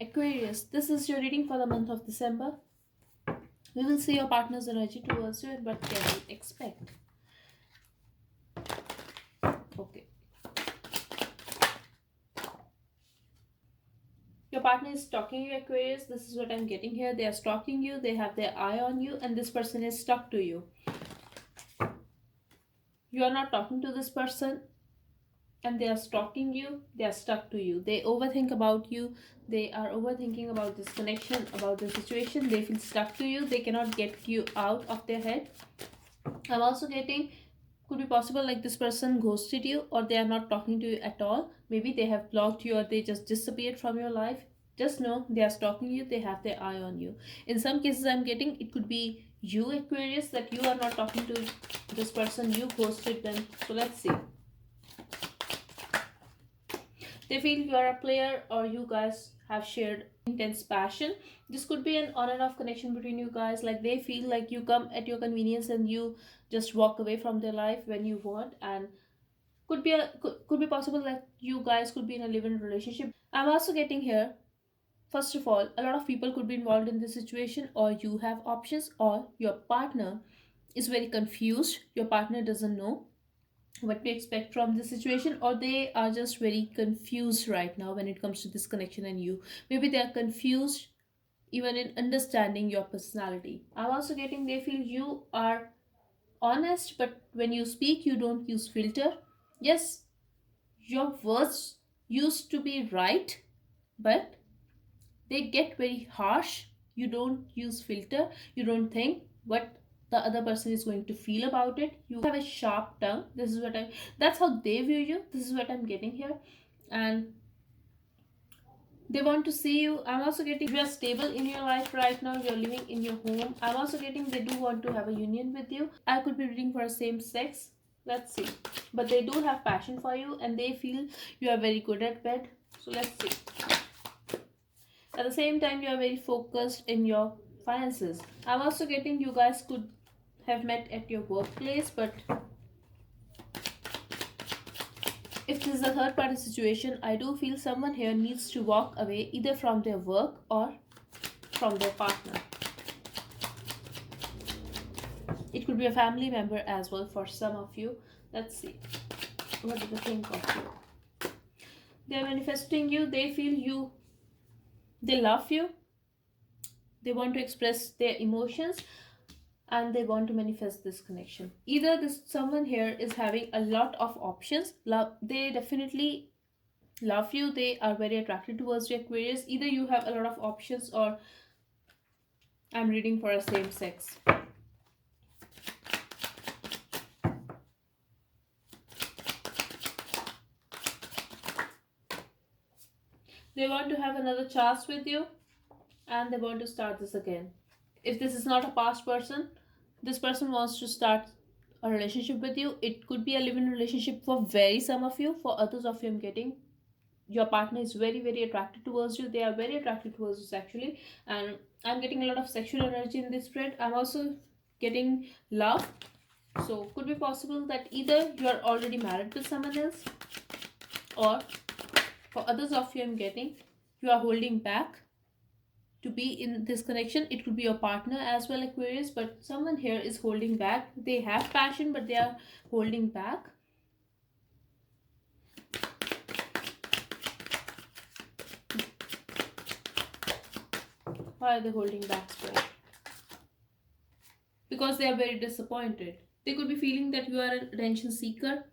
Aquarius, this is your reading for the month of December. We will see your partner's energy towards you and what can you expect. Okay. Your partner is stalking you, Aquarius. This is what I'm getting here. They are stalking you, they have their eye on you, and this person is stuck to you. You are not talking to this person, and they are stalking you, they are stuck to you. They overthink about you, they are overthinking about this connection, about the situation. They feel stuck to you, they cannot get you out of their head. I'm also getting, could be possible like this person ghosted you, or they are not talking to you at all. Maybe they have blocked you, or they just disappeared from your life. Just know they are stalking you, they have their eye on you. In some cases, I'm getting it could be you, Aquarius, that you are not talking to this person, you ghosted them. So let's see. They feel you are a player, or you guys have shared intense passion. This could be an on and off connection between you guys. Like they feel like you come at your convenience and you just walk away from their life when you want. And could be possible that you guys could be in a live-in relationship. I'm also getting here, first of all, a lot of people could be involved in this situation, or you have options, or your partner is very confused. Your partner doesn't know what to expect from this situation, or they are just very confused right now when it comes to this connection and you. Maybe they are confused even in understanding your personality. I'm also getting they feel you are honest, but when you speak you don't use filter. Yes, your words used to be right, but they get very harsh. You don't use filter, you don't think what the other person is going to feel about it. You have a sharp tongue. This is what I That's how they view you. This is what I'm getting here. And they want to see you. I'm also getting you are stable in your life right now, you're living in your home. I'm also getting they do want to have a union with you. I could be reading for same sex. Let's see. But they do have passion for you, and they feel you are very good at bed. So let's see. At the same time, you are very focused in your finances. I'm also getting you guys could have met at your workplace, but if this is a third party situation, I do feel someone here needs to walk away either from their work or from their partner. It could be a family member as well for some of you. Let's see. What do they think of you? They're manifesting you, they feel you, they love you, they want to express their emotions, and they want to manifest this connection. Either this someone here is having a lot of options. They definitely love you, they are very attracted towards you, Aquarius. Either you have a lot of options, or I'm reading for a same sex. They want to have another chance with you, and they want to start this again. If this is not a past person, this person wants to start a relationship with you. It could be a live-in relationship for very some of you. For others of you, I'm getting your partner is very attracted towards you. They are very attracted towards you sexually, and I'm getting a lot of sexual energy in this spread. I'm also getting love. So could be possible that either you are already married with someone else, or for others of you, I'm getting you are holding back to be in this connection. It could be your partner as well, Aquarius, but someone here is holding back. They have passion, but they are holding back. Why are they holding back, Spirit? Because they are very disappointed. They could be feeling that you are an attention seeker,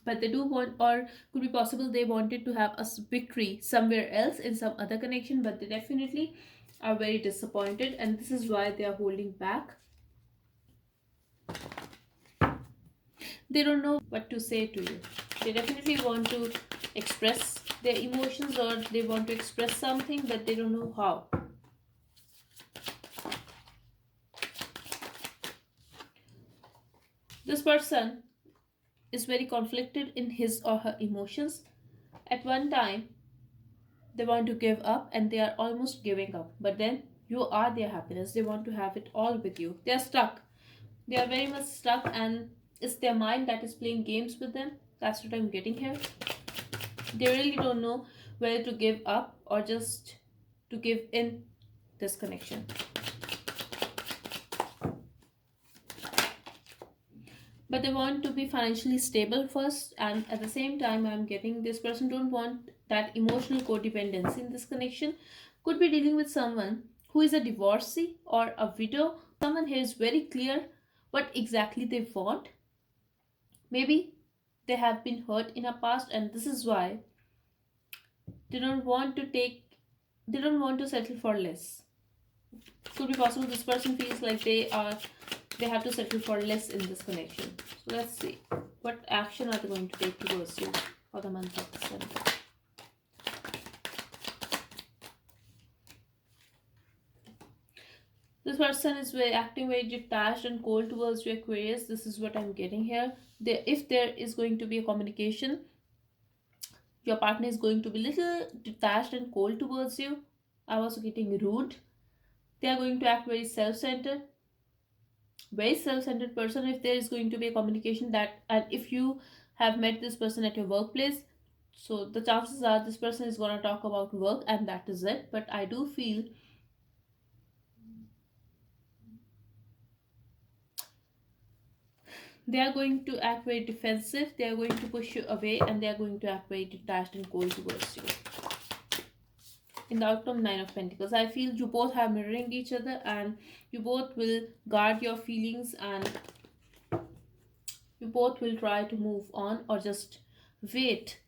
but they do want, or could be possible they wanted to have a victory somewhere else in some other connection, but they definitely are very disappointed, and this is why they are holding back. They don't know what to say to you. They definitely want to express their emotions, or they want to express something, but they don't know how. This person is very conflicted in his or her emotions. At one time, they want to give up and they are almost giving up, but then you are their happiness. They want to have it all with you. They are stuck. They are very much stuck, and it's their mind that is playing games with them. That's what I'm getting here. They really don't know whether to give up or just to give in this connection. But they want to be financially stable first, and at the same time I'm getting this person don't want that emotional codependency in this connection. Could be dealing with someone who is a divorcee or a widow. Someone here is very clear what exactly they want. Maybe they have been hurt in a past, and this is why they don't want to take they don't want to settle for less. Could be possible this person feels like they have to settle for less in this connection. So let's see what action are they going to take towards you for the month of December. This person is acting very detached and cold towards you, Aquarius. This is what I'm getting here. If there is going to be a communication, your partner is going to be little detached and cold towards you. I was getting rude. They are going to act very self-centered person. If there is going to be a communication, that and if you have met this person at your workplace, so the chances are this person is going to talk about work and that is it. But I do feel they are going to act very defensive, they are going to push you away, and they are going to act very detached and cold towards you. In the outcome, Nine of Pentacles, I feel you both are mirroring each other, and you both will guard your feelings, and you both will try to move on or just wait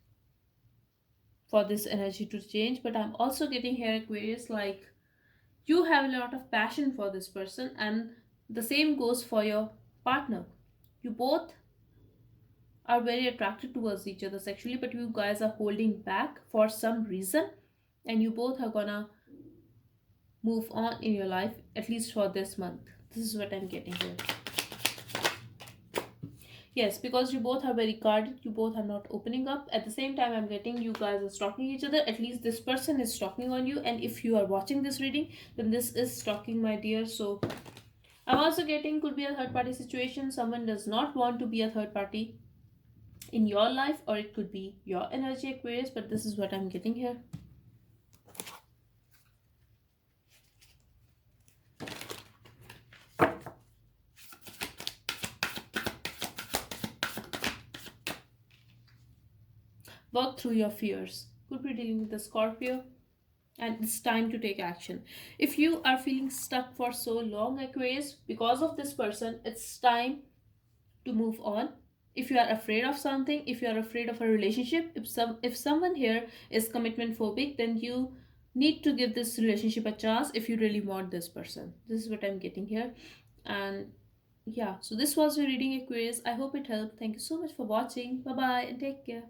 for this energy to change. But I'm also getting here, Aquarius, like you have a lot of passion for this person, and the same goes for your partner. You both are very attracted towards each other sexually, but you guys are holding back for some reason, and you both are gonna move on in your life, at least for this month. This is what I'm getting here. Yes, because you both are very guarded, you both are not opening up. At the same time, I'm getting you guys are stalking each other. At least this person is stalking on you, and if you are watching this reading, then this is stalking, my dear. So I'm also getting could be a third party situation. Someone does not want to be a third party in your life, or it could be your energy, Aquarius, but this is what I'm getting here. Work through your fears. Could be dealing with the Scorpio, and it's time to take action. If you are feeling stuck for so long, Aquarius, because of this person, it's time to move on. If you are afraid of something, if you are afraid of a relationship, if someone here is commitment phobic, then you need to give this relationship a chance if you really want this person. This is what I'm getting here. And yeah, so this was your reading, Aquarius. I hope it helped. Thank you so much for watching. Bye bye and take care.